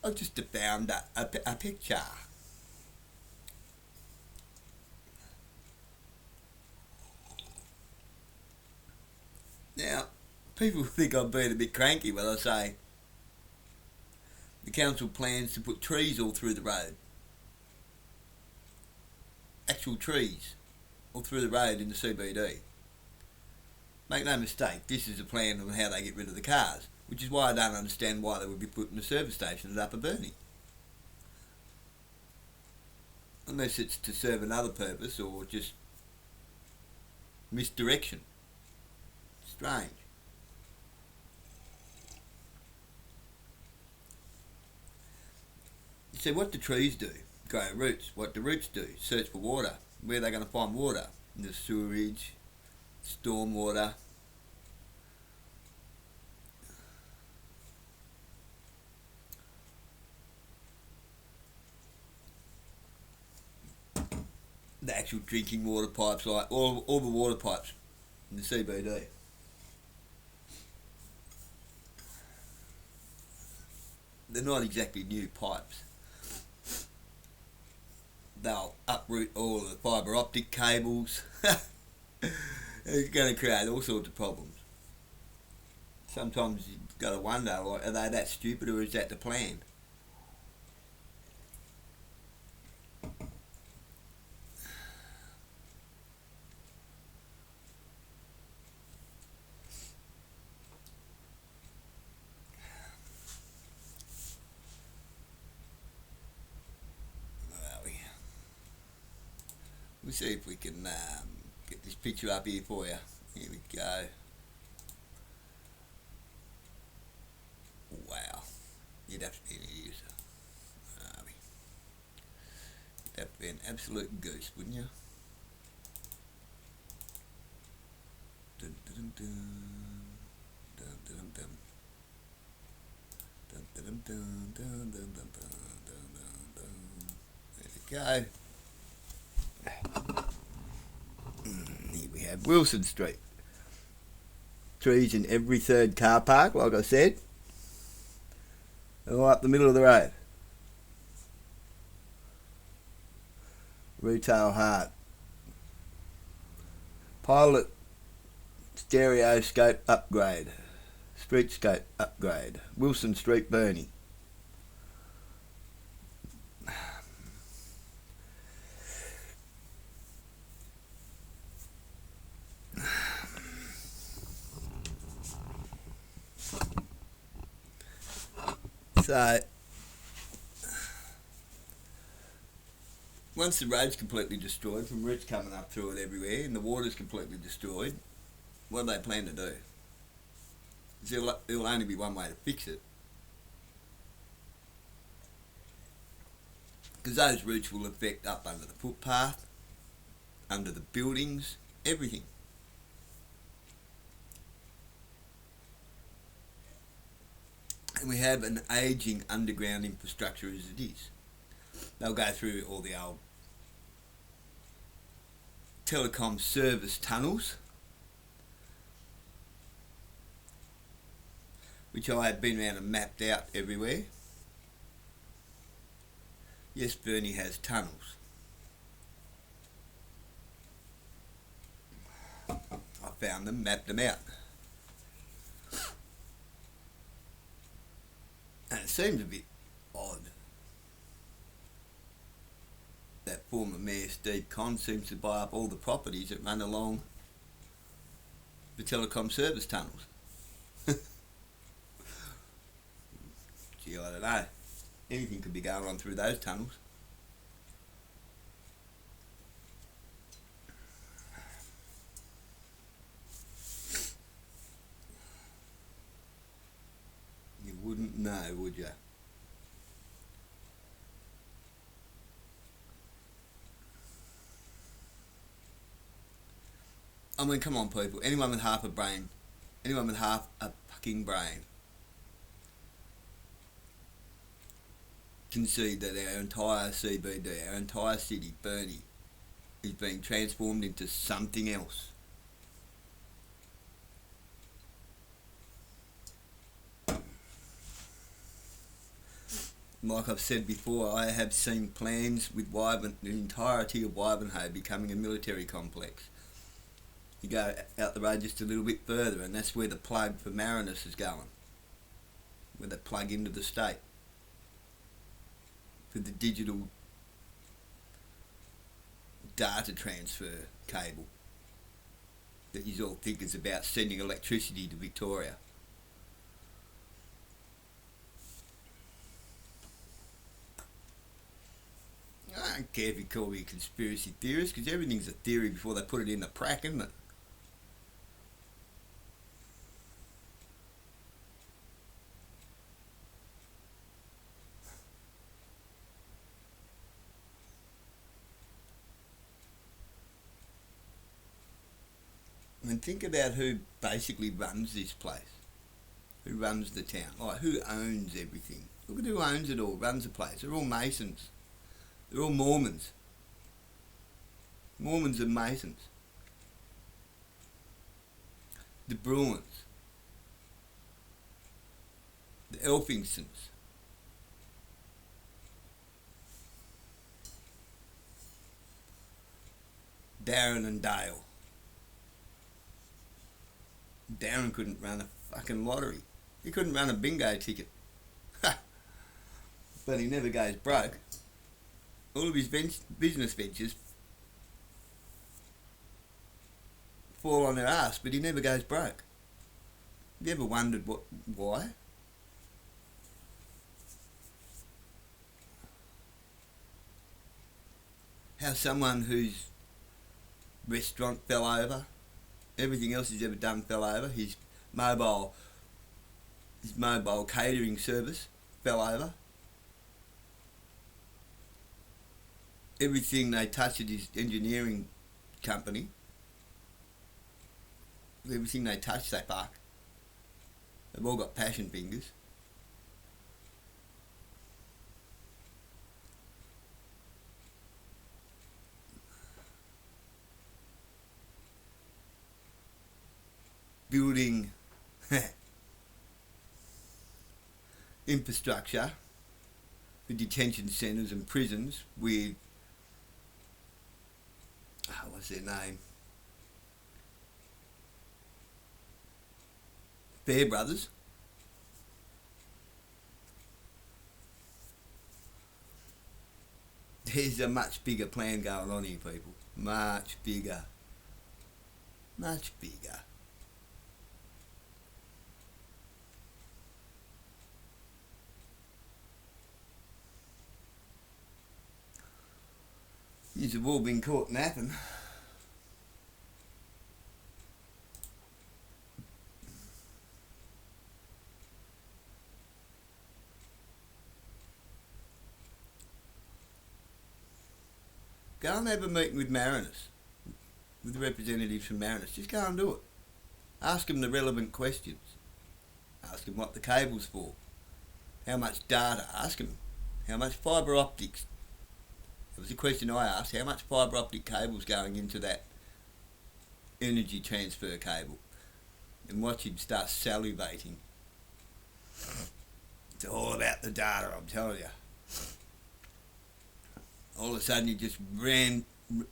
I've just found a picture. Now, people think I'm being a bit cranky when I say the council plans to put trees all through the road. Actual trees all through the road in the CBD. Make no mistake, this is a plan on how they get rid of the cars, which is why I don't understand why they would be putting the service stations at Upper Burnie. Unless it's to serve another purpose or just misdirection. Strange. You see, what do trees do? Grow roots. What do roots do? Search for water. Where are they going to find water? In the sewerage, storm water. The actual drinking water pipes, like all the water pipes in the CBD. They're not exactly new pipes. They'll uproot all of the fibre optic cables. It's going to create all sorts of problems. Sometimes you've got to wonder, like, are they that stupid or is that the plan? We'll see if we can get this picture up here for you. Here we go. Wow. You'd have to be an idiot. You'd have to be an absolute goose, wouldn't you? Dun, dun, dun, dun, dun, dun, dun, dun, dun, dun, dun, dun, dun, dun. There we go. Here we have Wilson Street. Trees in every third car park, like I said. All up the middle of the road. Retail Heart. Pilot stereoscope upgrade. Streetscape upgrade. Wilson Street, Burnie. So, once the road's completely destroyed, from roots coming up through it everywhere, and the water's completely destroyed, what do they plan to do? There'll only be one way to fix it. Because those roots will affect up under the footpath, under the buildings, everything. And we have an ageing underground infrastructure as it is. They'll go through all the old telecom service tunnels, which I have been around and mapped out everywhere. Yes, Burnie has tunnels. I found them, mapped them out. And it seems a bit odd that former Mayor Steve Conn seems to buy up all the properties that run along the telecom service tunnels. Gee, I don't know. Anything could be going on through those tunnels. You wouldn't know, would you? I mean, come on, people. Anyone with half a brain, anyone with half a fucking brain, can see that our entire CBD, our entire city, Burnie, is being transformed into something else. like I've said before, I have seen plans with the entirety of Wivenhoe becoming a military complex. You go out the road just a little bit further, and that's where the plug for Marinus is going, where they plug into the state for the digital data transfer cable that you all think is about sending electricity to Victoria. I don't care if you call me a conspiracy theorist, because everything's a theory before they put it in the prac, isn't it? I mean, think about who basically runs this place. Who runs the town? Like, who owns everything? Look at who owns it all, runs the place. They're all Masons. They're all Mormons. Mormons and Masons. The Bruins. The Elphingsons. Darren and Dale. Darren couldn't run a fucking lottery. He couldn't run a bingo ticket. But he never goes broke. All of his business ventures fall on their ass, but he never goes broke. Have you ever wondered why? How someone whose restaurant fell over, everything else he's ever done fell over, his mobile catering service fell over. Everything they touch at his engineering company, everything they touch they fuck. They've all got passion fingers. Building infrastructure for detention centres and prisons with, what's their name? Fair Brothers. There's a much bigger plan going on here, people. Much bigger. Much bigger. You've all been caught napping. Go and have a meeting with Marinus, with the representatives from Marinus. Just go and do it. Ask them the relevant questions. Ask them what the cable's for. How much data? Ask them how much fibre optics. That was the question I asked. How much fibre optic cable's going into that energy transfer cable? And watch him start salivating. It's all about the data, I'm telling you. All of a sudden he just ran with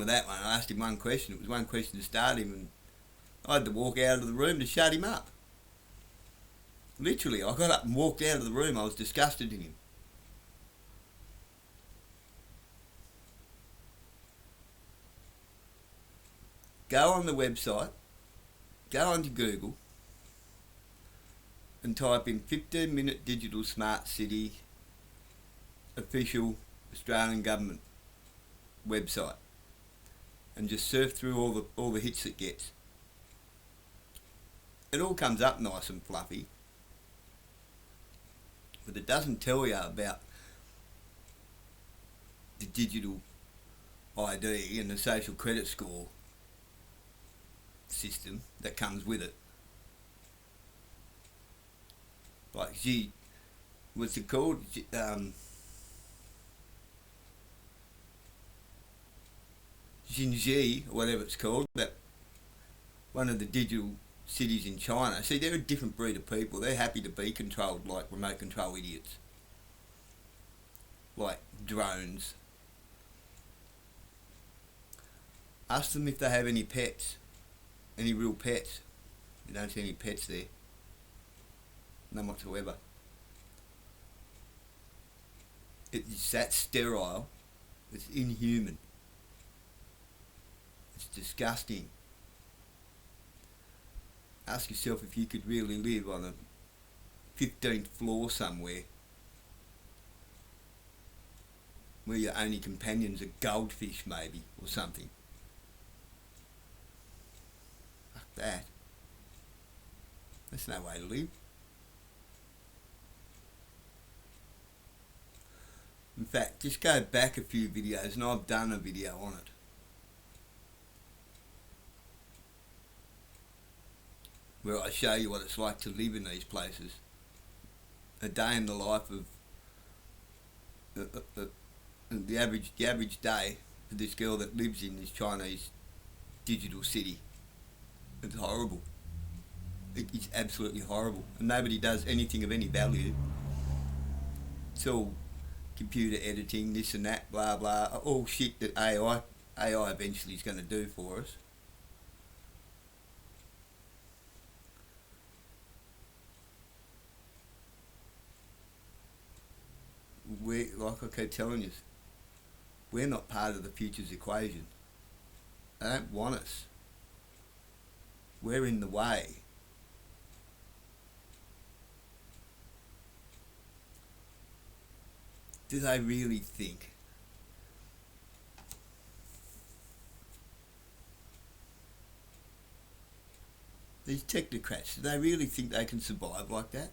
that one. I asked him one question. It was one question to start him, and I had to walk out of the room to shut him up. Literally, I got up and walked out of the room. I was disgusted in him. Go on the website, go onto Google and type in 15-minute digital smart city official Australian government website, and just surf through all the hits it gets. It all comes up nice and fluffy, but it doesn't tell you about the digital ID and the social credit score system that comes with it. Like, what's it called? Xinji, or whatever it's called, that one of the digital cities in China. See, they're a different breed of people. They're happy to be controlled like remote control idiots. like drones. Ask them if they have any pets, any real pets. You don't see any pets there. None whatsoever. It's that sterile. It's inhuman. It's disgusting. Ask yourself if you could really live on a 15th floor somewhere where your only companions are goldfish maybe or something. Fuck that. That's no way to live. In fact, just go back a few videos and I've done a video on it. Where I show you what it's like to live in these places. A day in the life of the average day for this girl that lives in this Chinese digital city. It's horrible. It's absolutely horrible. And nobody does anything of any value. It's all computer editing, this and that, blah blah, all shit that AI eventually is going to do for us. Like I keep telling you, we're not part of the future's equation. They don't want us. We're in the way. Do they really think these technocrats, do they really think they can survive like that?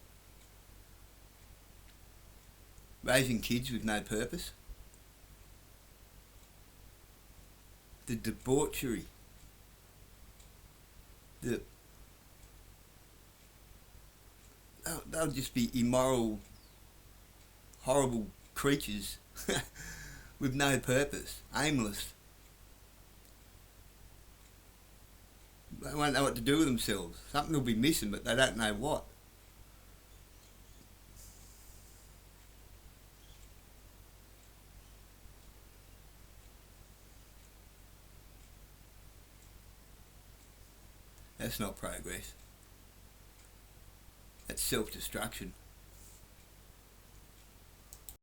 Raising kids with no purpose? The debauchery. They'll just be immoral, horrible creatures with no purpose, aimless. They won't know what to do with themselves. Something will be missing, but they don't know what. That's not progress. That's self-destruction.